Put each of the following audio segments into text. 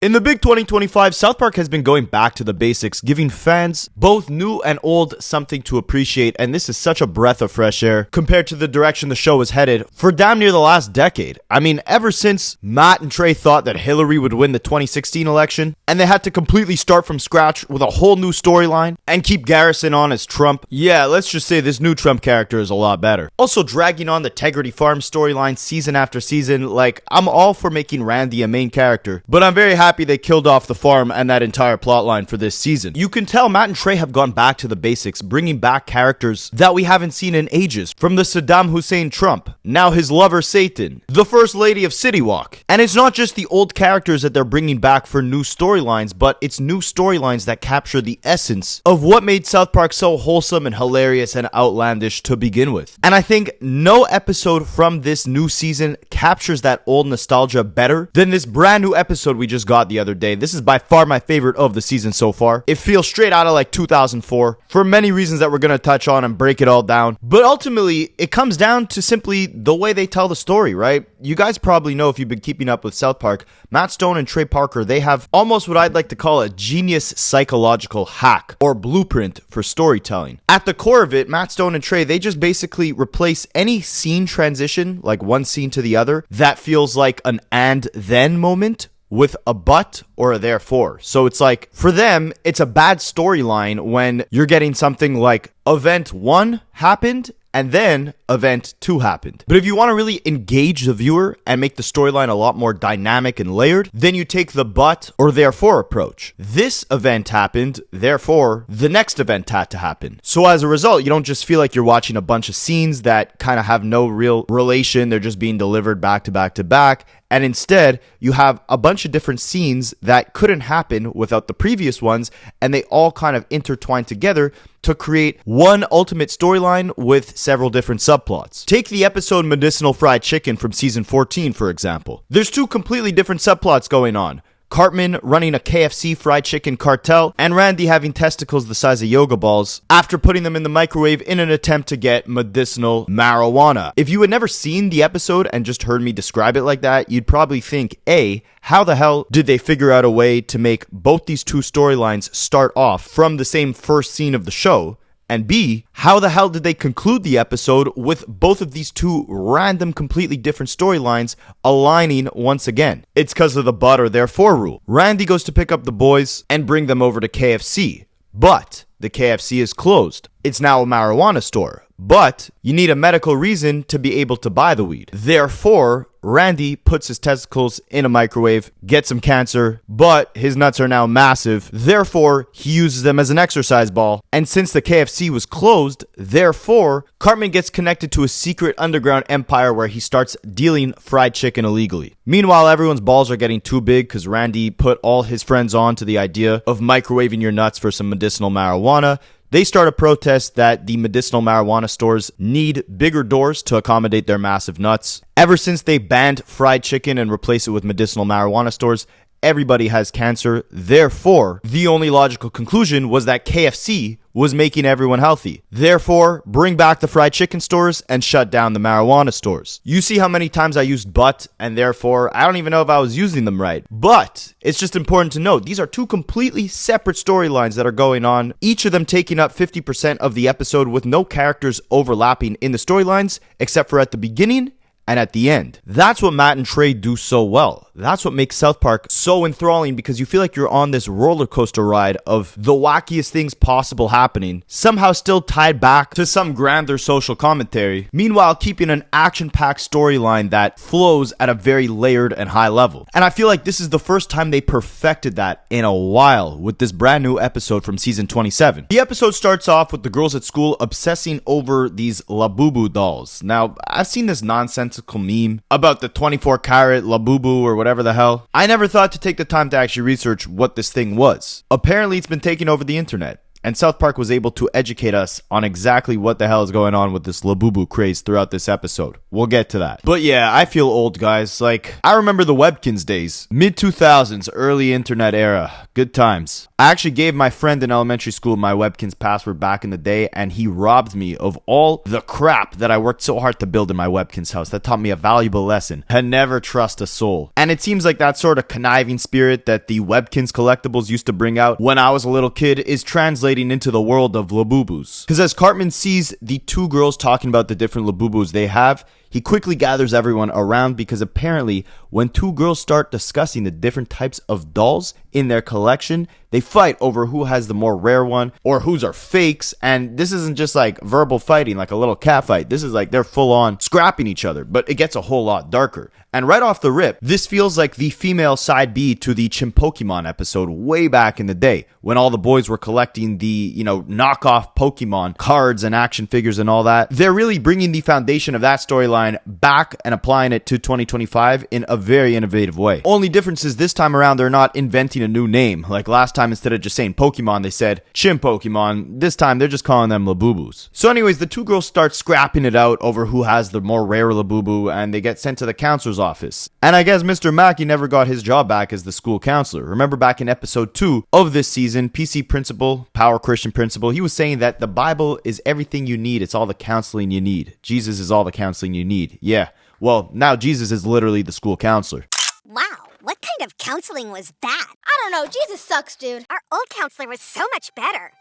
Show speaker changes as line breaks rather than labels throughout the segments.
In the big 2025, South Park has been going back to the basics, giving fans, both new and old, something to appreciate, and this is such a breath of fresh air compared to the direction the show was headed for damn near the last decade. I mean, ever since Matt and Trey thought that Hillary would win the 2016 election, and they had to completely start from scratch with a whole new storyline, and keep Garrison on as Trump, yeah, let's just say this new Trump character is a lot better. Also, dragging on the Tegrity Farm storyline season after season, like, I'm all for making Randy a main character, but I'm very happy they killed off the farm and that entire plotline for this season. You can tell Matt and Trey have gone back to the basics, bringing back characters that we haven't seen in ages, from the Saddam Hussein Trump, now his lover Satan, the First Lady of City Walk. And it's not just the old characters that they're bringing back for new storylines, but it's new storylines that capture the essence of what made South Park so wholesome and hilarious and outlandish to begin with. And I think no episode from this new season captures that old nostalgia better than this brand new episode we just got the other day. This is by far my favorite of the season so far. It feels straight out of like 2004 for many reasons that we're going to touch on and break it all down. But ultimately, it comes down to simply the way they tell the story, right? You guys probably know, if you've been keeping up with South Park, Matt Stone and Trey Parker, they have almost what I'd like to call a genius psychological hack or blueprint for storytelling. At the core of it, Matt Stone and Trey, they just basically replace any scene transition, like one scene to the other, that feels like an and then moment with a but or a therefore. So it's like, for them, it's a bad storyline when you're getting something like event 1 happened and then event 2 happened. But if you want to really engage the viewer and make the storyline a lot more dynamic and layered, then you take the but or therefore approach. This event happened, therefore the next event had to happen. So as a result, you don't just feel like you're watching a bunch of scenes that kind of have no real relation. They're just being delivered back to back to back. And instead, you have a bunch of different scenes that couldn't happen without the previous ones, and they all kind of intertwine together to create one ultimate storyline with several different subplots. Take the episode Medicinal Fried Chicken from season 14, for example. There's two completely different subplots going on. Cartman running a KFC fried chicken cartel, and Randy having testicles the size of yoga balls after putting them in the microwave in an attempt to get medicinal marijuana. If you had never seen the episode and just heard me describe it like that, you'd probably think, A, how the hell did they figure out a way to make both these two storylines start off from the same first scene of the show? And B, how the hell did they conclude the episode with both of these two random, completely different storylines aligning once again? It's because of the but or therefore rule. Randy goes to pick up the boys and bring them over to KFC, but the KFC is closed. It's now a marijuana store, but you need a medical reason to be able to buy the weed. Therefore, Randy puts his testicles in a microwave, gets him cancer, but his nuts are now massive. Therefore, he uses them as an exercise ball. And since the KFC was closed, therefore, Cartman gets connected to a secret underground empire where he starts dealing fried chicken illegally. Meanwhile, everyone's balls are getting too big because Randy put all his friends on to the idea of microwaving your nuts for some medicinal marijuana. They start a protest that the medicinal marijuana stores need bigger doors to accommodate their massive nuts. Ever since they banned fried chicken and replaced it with medicinal marijuana stores, everybody has cancer. Therefore, the only logical conclusion was that KFC was making everyone healthy. Therefore, bring back the fried chicken stores and shut down the marijuana stores. You see how many times I used but and therefore? I don't even know if I was using them right. But it's just important to note, these are two completely separate storylines that are going on, each of them taking up 50% of the episode with no characters overlapping in the storylines except for at the beginning and at the end. That's what Matt and Trey do so well. That's what makes South Park so enthralling, because you feel like you're on this roller coaster ride of the wackiest things possible happening, somehow still tied back to some grander social commentary, meanwhile keeping an action-packed storyline that flows at a very layered and high level. And I feel like this is the first time they perfected that in a while with this brand new episode from season 27. The episode starts off with the girls at school obsessing over these Laboo dolls. Now, I've seen this nonsensical meme about the 24-karat Laboo or whatever the hell. I never thought to take the time to actually research what this thing was. Apparently, it's been taking over the internet. And South Park was able to educate us on exactly what the hell is going on with this Laboo craze throughout this episode. We'll get to that. But yeah, I feel old, guys. Like, I remember the Webkinz days. Mid-2000s, early internet era. Good times. I actually gave my friend in elementary school my Webkinz password back in the day, and he robbed me of all the crap that I worked so hard to build in my Webkinz house. That taught me a valuable lesson. To never trust a soul. And it seems like that sort of conniving spirit that the Webkinz collectibles used to bring out when I was a little kid is translating into the world of Laboobos. Because as Cartman sees the two girls talking about the different Laboobos they have, he quickly gathers everyone around because apparently when two girls start discussing the different types of dolls in their collection, they fight over who has the more rare one or whose are fakes. And this isn't just like verbal fighting like a little cat fight. This is like they're full on scrapping each other, but it gets a whole lot darker. And right off the rip, this feels like the female side B to the Chimpokemon episode way back in the day when all the boys were collecting the, knockoff Pokemon cards and action figures and all that. They're really bringing the foundation of that storyline back and applying it to 2025 in a very innovative way. Only difference is this time around they're not inventing a new name. Like last time, instead of just saying Pokemon, they said Chimpokemon. This time they're just calling them Laboobos. So anyways, the two girls start scrapping it out over who has the more rare Laboo, and they get sent to the counselor's office. And I guess Mr. Mackey never got his job back as the school counselor. Remember back in episode 2 of this season, PC Principal, Power Christian Principal, he was saying that the Bible is everything you need. It's all the counseling you need. Jesus is all the counseling you need. Yeah. Well, now Jesus is literally the school counselor.
Wow, what kind of counseling was that?
I don't know, Jesus sucks, dude.
Our old counselor was so much better.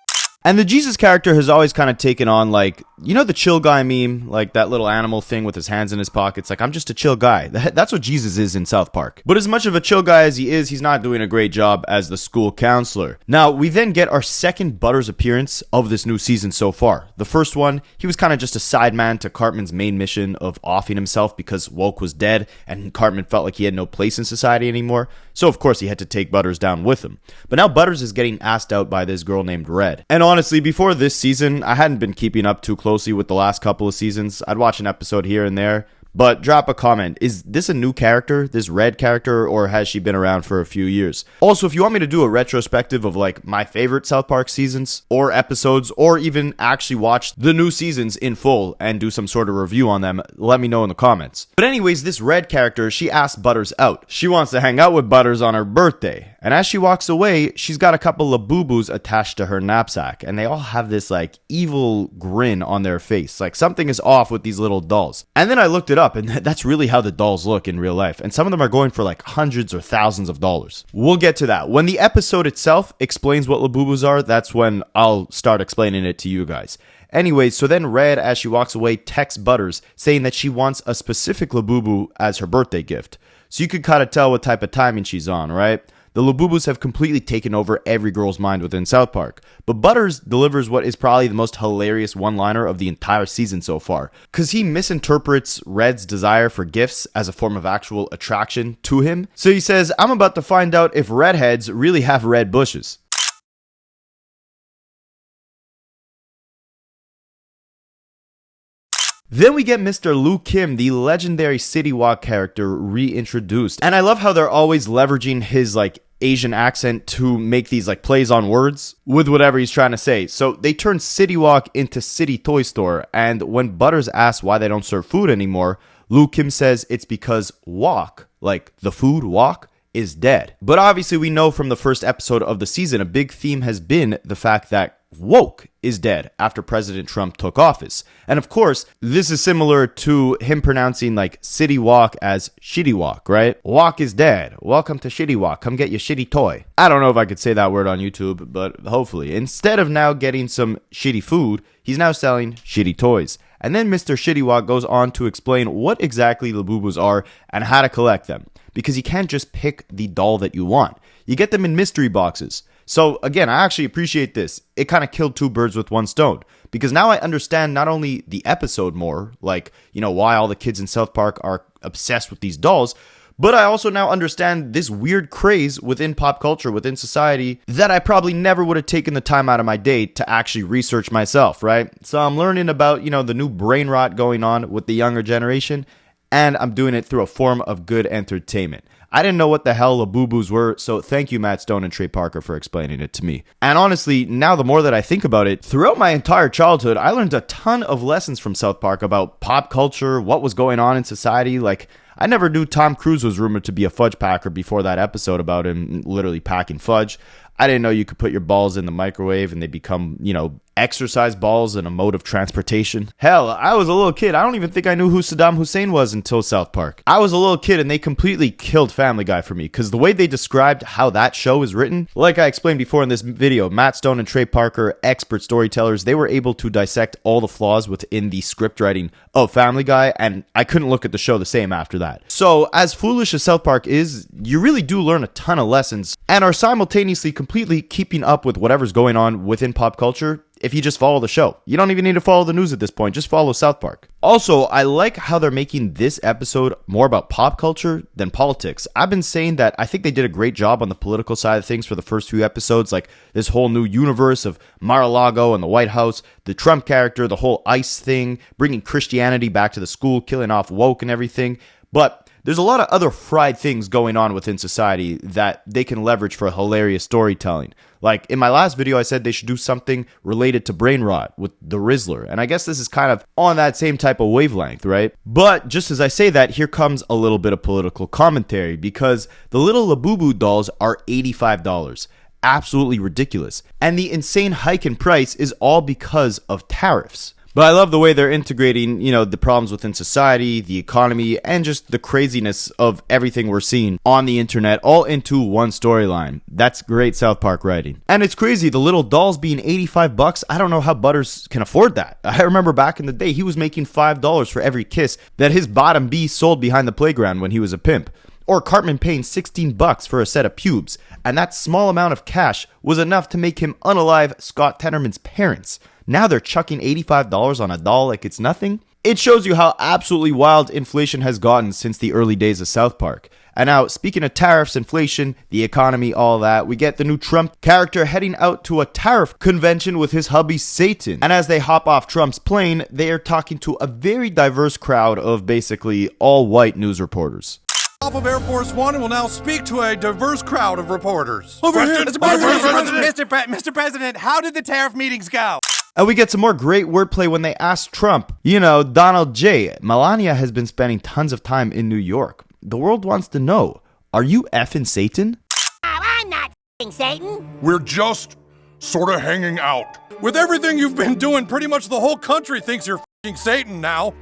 And the Jesus character has always kind of taken on, like, the chill guy meme, like that little animal thing with his hands in his pockets. Like, I'm just a chill guy. That's what Jesus is in South Park. But as much of a chill guy as he is, he's not doing a great job as the school counselor. Now, we then get our second Butters appearance of this new season so far. The first one, he was kind of just a sideman to Cartman's main mission of offing himself because Woke was dead and Cartman felt like he had no place in society anymore. So, of course, he had to take Butters down with him. But now Butters is getting asked out by this girl named Red. And honestly, before this season, I hadn't been keeping up too closely with the last couple of seasons. I'd watch an episode here and there. But drop a comment. Is this a new character, this Red character, or has she been around for a few years? Also, if you want me to do a retrospective of like my favorite South Park seasons or episodes, or even actually watch the new seasons in full and do some sort of review on them, let me know in the comments. But anyways, this Red character, she asked Butters out. She wants to hang out with Butters on her birthday. And as she walks away, she's got a couple of boo-boos attached to her knapsack. And they all have this like evil grin on their face. Like something is off with these little dolls. And then I looked it up, and that's really how the dolls look in real life. And some of them are going for like hundreds or thousands of dollars. We'll get to that. When the episode itself explains what Laboobos are, that's when I'll start explaining it to you guys. Anyways, so then Red, as she walks away, texts Butters saying that she wants a specific Laboo as her birthday gift. So you could kind of tell what type of timing she's on, right? The Laboobos have completely taken over every girl's mind within South Park. But Butters delivers what is probably the most hilarious one-liner of the entire season so far. Because he misinterprets Red's desire for gifts as a form of actual attraction to him. So he says, I'm about to find out if redheads really have red bushes. Then we get Mr. Lou Kim, the legendary City Walk character, reintroduced. And I love how they're always leveraging his like Asian accent to make these like plays on words with whatever he's trying to say. So they turned City Walk into City Toy Store. And when Butters asks why they don't serve food anymore, Lou Kim says it's because Walk, like the food Walk, is dead. But obviously we know from the first episode of the season, a big theme has been the fact that Woke is dead after President Trump took office. And of course, this is similar to him pronouncing like City Walk as Shitty Walk, right? Walk is dead. Welcome to Shitty Walk. Come get your shitty toy. I don't know if I could say that word on YouTube, but hopefully. Instead of now getting some shitty food, he's now selling shitty toys. And then Mr. Shitty Walk goes on to explain what exactly Laboobos are and how to collect them. Because you can't just pick the doll that you want. You get them in mystery boxes. So again, I actually appreciate this. It kind of killed two birds with one stone. Because now I understand not only the episode more, like, why all the kids in South Park are obsessed with these dolls, but I also now understand this weird craze within pop culture, within society, that I probably never would have taken the time out of my day to actually research myself, right? So I'm learning about, the new brain rot going on with the younger generation, and I'm doing it through a form of good entertainment. I didn't know what the hell Laboobos were, so thank you Matt Stone and Trey Parker for explaining it to me. And honestly, now the more that I think about it, throughout my entire childhood, I learned a ton of lessons from South Park about pop culture, what was going on in society. Like, I never knew Tom Cruise was rumored to be a fudge packer before that episode about him literally packing fudge. I didn't know you could put your balls in the microwave and they become, exercise balls in a mode of transportation. Hell, I was a little kid. I don't even think I knew who Saddam Hussein was until South Park. I was a little kid and they completely killed Family Guy for me because the way they described how that show is written, like I explained before in this video, Matt Stone and Trey Parker, expert storytellers, they were able to dissect all the flaws within the script writing of Family Guy, and I couldn't look at the show the same after that. So, as foolish as South Park is, you really do learn a ton of lessons and are simultaneously completely keeping up with whatever's going on within pop culture if you just follow the show. You don't even need to follow the news at this point, just follow South Park. Also, I like how they're making this episode more about pop culture than politics. I've been saying that I think they did a great job on the political side of things for the first few episodes, like this whole new universe of Mar-a-Lago and the White House, the Trump character, the whole ICE thing, bringing Christianity back to the school, killing off woke and everything. But there's a lot of other fried things going on within society that they can leverage for hilarious storytelling. Like in my last video, I said they should do something related to brain rot with the Rizzler. And I guess this is kind of on that same type of wavelength, right? But just as I say that, here comes a little bit of political commentary because the little Labubu dolls are $85. Absolutely ridiculous. And the insane hike in price is all because of tariffs. But I love the way they're integrating, the problems within society, the economy, and just the craziness of everything we're seeing on the internet all into one storyline. That's great South Park writing. And it's crazy, the little dolls being $85, I don't know how Butters can afford that. I remember back in the day, he was making $5 for every kiss that his bottom B sold behind the playground when he was a pimp. Or Cartman paying $16 for a set of pubes. And that small amount of cash was enough to make him unalive Scott Tenorman's parents. Now they're chucking $85 on a doll like it's nothing. It shows you how absolutely wild inflation has gotten since the early days of South Park. And now, speaking of tariffs, inflation, the economy, all that, we get the new Trump character heading out to a tariff convention with his hubby Satan. And as they hop off Trump's plane, they are talking to a very diverse crowd of basically all white news reporters.
Off of Air Force One and will now speak to a diverse crowd of reporters.
Over here, Mr. President, how did the tariff meetings go?
And we get some more great wordplay when they ask Trump, Donald J. Melania has been spending tons of time in New York. The world wants to know, are you effing Satan?
I'm not f***ing Satan.
We're just sort of hanging out. With everything you've been doing, pretty much the whole country thinks you're f***ing Satan now.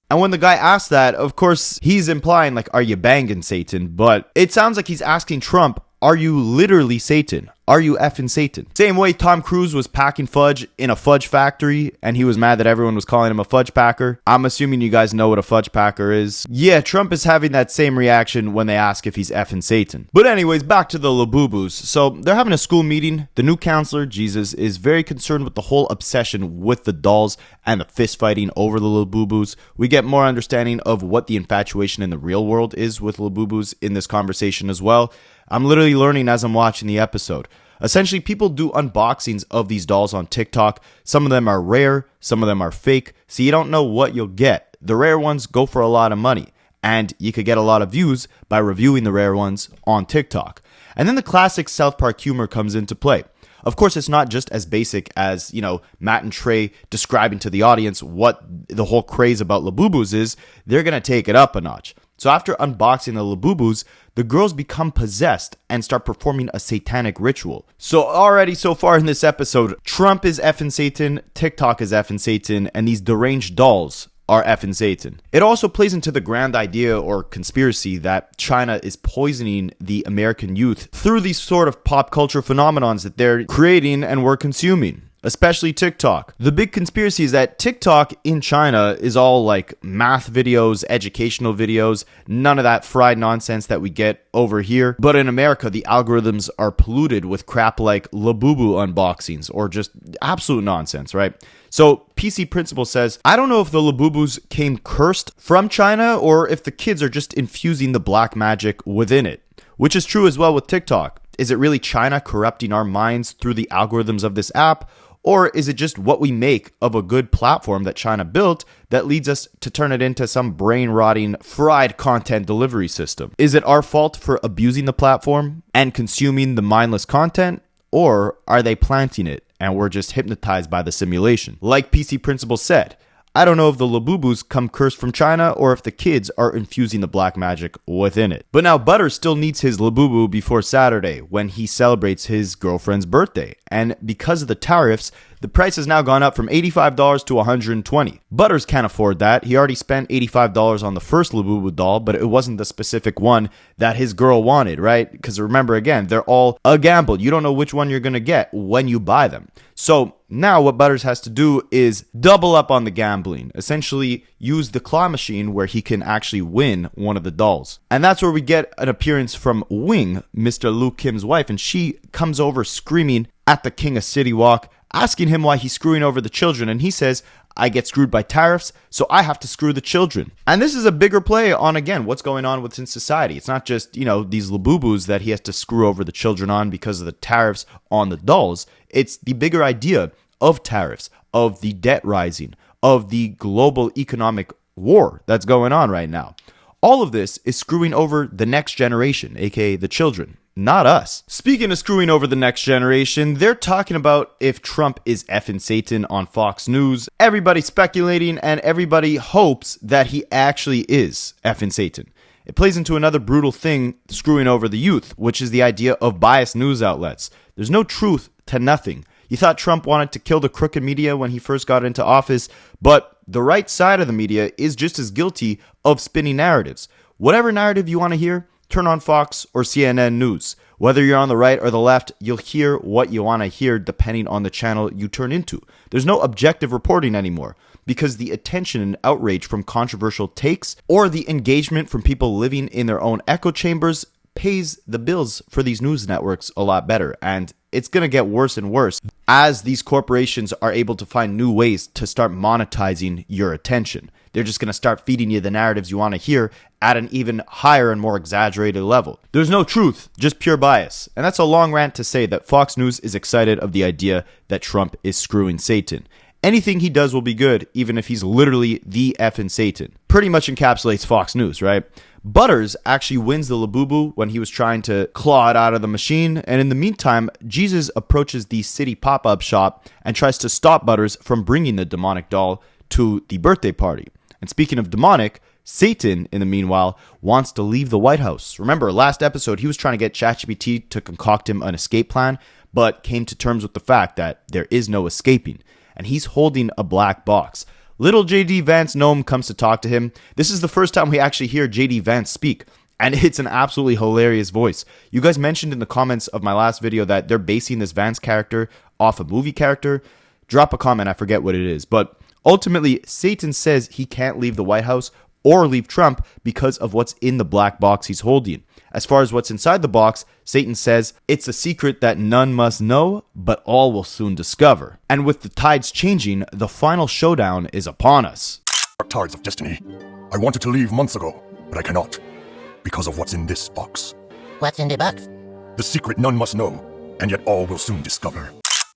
And when the guy asks that, of course, he's implying are you banging Satan? But it sounds like he's asking Trump, are you literally Satan? Are you effing Satan? Same way Tom Cruise was packing fudge in a fudge factory and he was mad that everyone was calling him a fudge packer. I'm assuming you guys know what a fudge packer is. Yeah, Trump is having that same reaction when they ask if he's effing Satan. But anyways, back to the Laboobos. So they're having a school meeting. The new counselor, Jesus, is very concerned with the whole obsession with the dolls and the fist fighting over the Laboobos. We get more understanding of what the infatuation in the real world is with Laboobos in this conversation as well. I'm literally learning as I'm watching the episode. Essentially, people do unboxings of these dolls on TikTok. Some of them are rare, some of them are fake, so you don't know what you'll get. The rare ones go for a lot of money, and you could get a lot of views by reviewing the rare ones on TikTok. And then the classic South Park humor comes into play. Of course, it's not just as basic as, Matt and Trey describing to the audience what the whole craze about Laboobos is. They're going to take it up a notch. So after unboxing the Laboobos, the girls become possessed and start performing a satanic ritual. So already so far in this episode, Trump is effing Satan, TikTok is effing Satan, and these deranged dolls are effing Satan. It also plays into the grand idea or conspiracy that China is poisoning the American youth through these sort of pop culture phenomenons that they're creating and we're consuming. Especially TikTok. The big conspiracy is that TikTok in China is all like math videos, educational videos, none of that fried nonsense that we get over here. But in America, the algorithms are polluted with crap like Labubu unboxings or just absolute nonsense, right? So PC Principal says, I don't know if the Labubus came cursed from China or if the kids are just infusing the black magic within it, which is true as well with TikTok. Is it really China corrupting our minds through the algorithms of this app? Or is it just what we make of a good platform that China built that leads us to turn it into some brain-rotting, fried content delivery system? Is it our fault for abusing the platform and consuming the mindless content? Or are they planting it and we're just hypnotized by the simulation? Like PC Principal said, I don't know if the Laboobos come cursed from China or if the kids are infusing the black magic within it. But now Butters still needs his Laboo before Saturday when he celebrates his girlfriend's birthday. And because of the tariffs, the price has now gone up from $85 to $120. Butters can't afford that. He already spent $85 on the first Laboo doll, but it wasn't the specific one that his girl wanted, right? Because remember, again, they're all a gamble. You don't know which one you're going to get when you buy them. So now what Butters has to do is double up on the gambling. Essentially, use the claw machine where he can actually win one of the dolls. And that's where we get an appearance from Wing, Mr. Liu Kim's wife, and she comes over screaming at the King of City Walk, asking him why he's screwing over the children. And he says, I get screwed by tariffs, so I have to screw the children. And this is a bigger play on, again, what's going on within society. It's not just, these Laboobos that he has to screw over the children on because of the tariffs on the dolls. It's the bigger idea of tariffs, of the debt rising, of the global economic war that's going on right now. All of this is screwing over the next generation, aka the children. Not us. Speaking of screwing over the next generation, they're talking about if Trump is effing Satan on Fox News. Everybody's speculating and everybody hopes that he actually is effing Satan. It plays into another brutal thing screwing over the youth, which is the idea of biased news outlets. There's no truth to nothing. You thought Trump wanted to kill the crooked media when he first got into office, but the right side of the media is just as guilty of spinning narratives. Whatever narrative you want to hear, turn on Fox or CNN News. Whether you're on the right or the left, you'll hear what you want to hear depending on the channel you turn into. There's no objective reporting anymore because the attention and outrage from controversial takes or the engagement from people living in their own echo chambers pays the bills for these news networks a lot better. And it's going to get worse and worse as these corporations are able to find new ways to start monetizing your attention. They're just going to start feeding you the narratives you want to hear at an even higher and more exaggerated level. There's no truth, just pure bias. And that's a long rant to say that Fox News is excited of the idea that Trump is screwing Satan. Anything he does will be good, even if he's literally the effing Satan. Pretty much encapsulates Fox News, right? Butters actually wins the Laboo when he was trying to claw it out of the machine, and in the meantime, Jesus approaches the city pop-up shop and tries to stop Butters from bringing the demonic doll to the birthday party. And speaking of demonic, Satan, in the meanwhile, wants to leave the White House. Remember, last episode, he was trying to get ChatGPT to concoct him an escape plan, but came to terms with the fact that there is no escaping, and he's holding a black box. Little J.D. Vance gnome comes to talk to him. This is the first time we actually hear J.D. Vance speak, and it's an absolutely hilarious voice. You guys mentioned in the comments of my last video that they're basing this Vance character off a movie character. Drop a comment, I forget what it is, but ultimately, Satan says he can't leave the White House or leave Trump because of what's in the black box he's holding. As far as what's inside the box, Satan says it's a secret that none must know, but all will soon discover. And with the tides changing, the final showdown is upon us.
Tides of destiny. I wanted to leave months ago, but I cannot because of what's in this box.
What's in the box?
The secret none must know, and yet all will soon discover.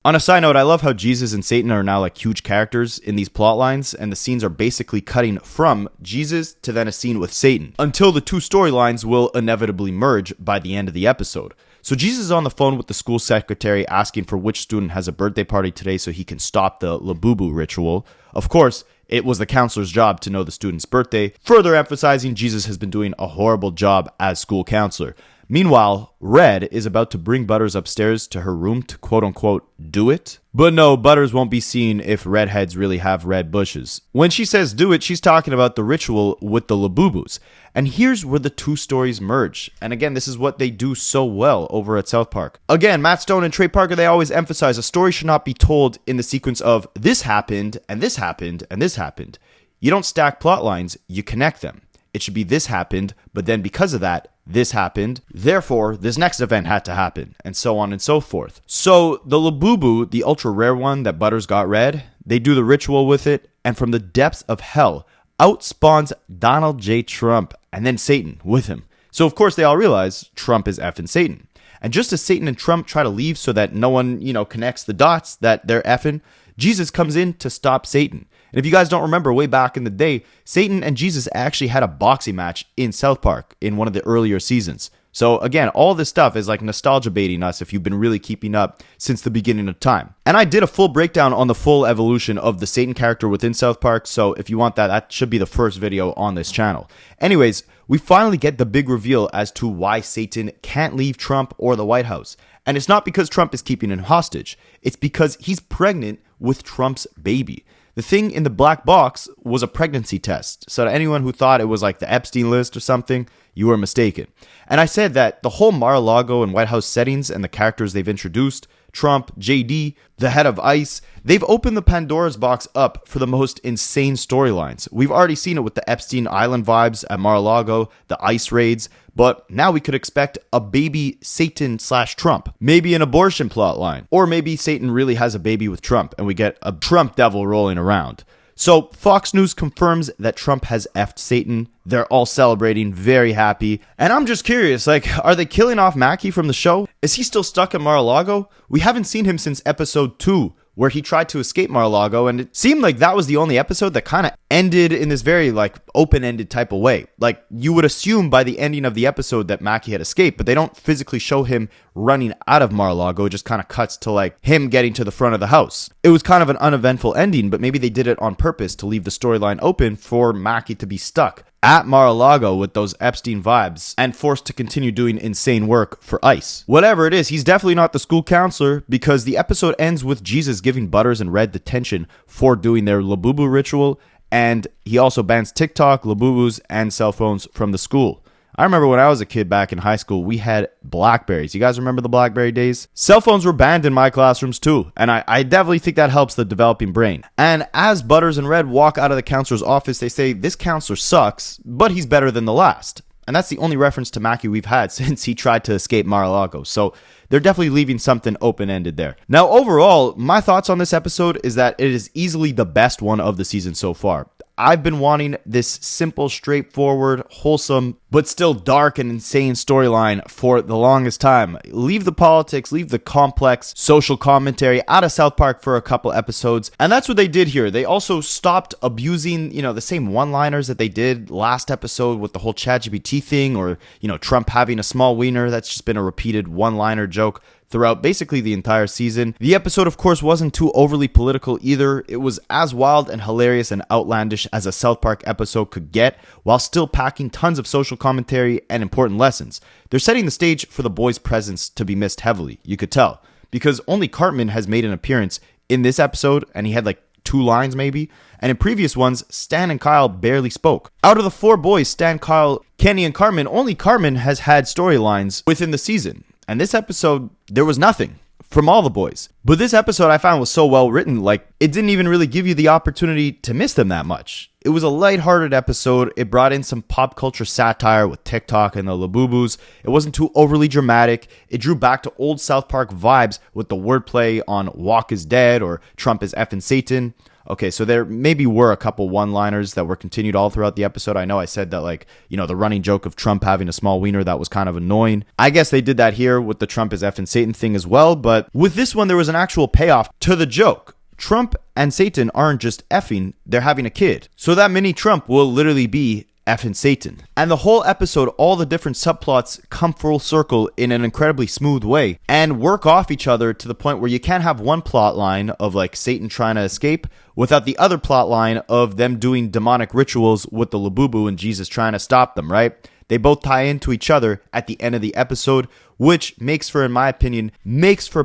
On a side note, I love how Jesus and Satan are now like huge characters in these plot lines, and the scenes are basically cutting from Jesus to then a scene with Satan, until the two storylines will inevitably merge by the end of the episode. So Jesus is on the phone with the school secretary asking for which student has a birthday party today so he can stop the Laboo ritual. Of course, it was the counselor's job to know the student's birthday, further emphasizing Jesus has been doing a horrible job as school counselor. Meanwhile, Red is about to bring Butters upstairs to her room to quote-unquote do it. But no, Butters won't be seen if redheads really have red bushes. When she says do it, she's talking about the ritual with the Laboobos. And here's where the two stories merge. And again, this is what they do so well over at South Park. Again, Matt Stone and Trey Parker, they always emphasize a story should not be told in the sequence of this happened, and this happened, and this happened. You don't stack plot lines, you connect them. It should be this happened, but then because of that, this happened, therefore this next event had to happen, and so on and so forth. So the Laboo, the ultra rare one that Butters got red, they do the ritual with it, and from the depths of hell, out spawns Donald J. Trump, and then Satan with him. So of course they all realize Trump is effing Satan. And just as Satan and Trump try to leave so that no one, connects the dots that they're effing, Jesus comes in to stop Satan. And if you guys don't remember, way back in the day, Satan and Jesus actually had a boxing match in South Park in one of the earlier seasons. So again, all this stuff is like nostalgia baiting us if you've been really keeping up since the beginning of time. And I did a full breakdown on the full evolution of the Satan character within South Park, so if you want that, that should be the first video on this channel. Anyways, we finally get the big reveal as to why Satan can't leave Trump or the White House. And it's not because Trump is keeping him hostage. It's because he's pregnant with Trump's baby. The thing in the black box was a pregnancy test. So to anyone who thought it was like the Epstein list or something, you were mistaken. And I said that the whole Mar-a-Lago and White House settings and the characters they've introduced, Trump, JD, the head of ICE, they've opened the Pandora's box up for the most insane storylines. We've already seen it with the Epstein Island vibes at Mar-a-Lago, the ICE raids, but now we could expect a baby Satan/Trump, maybe an abortion plot line, or maybe Satan really has a baby with Trump and we get a Trump devil rolling around. So Fox News confirms that Trump has effed Satan. They're all celebrating, very happy. And I'm just curious, are they killing off Mackie from the show? Is he still stuck at Mar-a-Lago? We haven't seen him since episode 2, where he tried to escape Mar-a-Lago, and it seemed like that was the only episode that kind of ended in this very open-ended type of way. Like, you would assume by the ending of the episode that Mackie had escaped, but they don't physically show him running out of Mar-a-Lago. It just kind of cuts to him getting to the front of the house. It was kind of an uneventful ending, but maybe they did it on purpose to leave the storyline open for Mackie to be stuck at Mar-a-Lago with those Epstein vibes and forced to continue doing insane work for ICE. Whatever it is, he's definitely not the school counselor, because the episode ends with Jesus giving Butters and Red detention for doing their Laboo ritual, and he also bans TikTok, Laboobos, and cell phones from the school. I remember when I was a kid back in high school, we had Blackberries. You guys remember the Blackberry days? Cell phones were banned in my classrooms too, and I definitely think that helps the developing brain. And as Butters and Red walk out of the counselor's office, they say, this counselor sucks, but he's better than the last. And that's the only reference to Mackie we've had since he tried to escape Mar-a-Lago. So they're definitely leaving something open-ended there. Now, overall, my thoughts on this episode is that it is easily the best one of the season so far. I've been wanting this simple, straightforward, wholesome, but still dark and insane storyline for the longest time. Leave the politics, leave the complex social commentary out of South Park for a couple episodes. And that's what they did here. They also stopped abusing, the same one-liners that they did last episode with the whole ChatGPT thing, or, Trump having a small wiener. That's just been a repeated one-liner joke throughout basically the entire season. The episode, of course, wasn't too overly political either. It was as wild and hilarious and outlandish as a South Park episode could get, while still packing tons of social commentary and important lessons. They're setting the stage for the boys' presence to be missed heavily, you could tell, because only Cartman has made an appearance in this episode, and he had 2 lines maybe, and in previous ones, Stan and Kyle barely spoke. Out of the 4 boys, Stan, Kyle, Kenny, and Cartman, only Cartman has had storylines within the season. And this episode, there was nothing from all the boys. But this episode I found was so well written, it didn't even really give you the opportunity to miss them that much. It was a lighthearted episode. It brought in some pop culture satire with TikTok and the Laboobos. It wasn't too overly dramatic. It drew back to old South Park vibes with the wordplay on Walk is Dead or Trump is effing Satan. Okay, so there maybe were a couple one-liners that were continued all throughout the episode. I know I said that, the running joke of Trump having a small wiener, that was kind of annoying. I guess they did that here with the Trump is effing Satan thing as well, but with this one, there was an actual payoff to the joke. Trump and Satan aren't just effing, they're having a kid. So that mini Trump will literally be effing Satan. And the whole episode, all the different subplots come full circle in an incredibly smooth way and work off each other to the point where you can't have one plot line of Satan trying to escape without the other plot line of them doing demonic rituals with the Laboo and Jesus trying to stop them, right? They both tie into each other at the end of the episode, which makes for, in my opinion,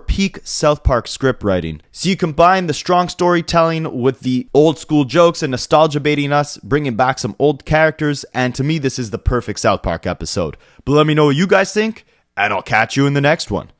peak South Park script writing. So you combine the strong storytelling with the old school jokes and nostalgia baiting us, bringing back some old characters, and to me, this is the perfect South Park episode. But let me know what you guys think, and I'll catch you in the next one.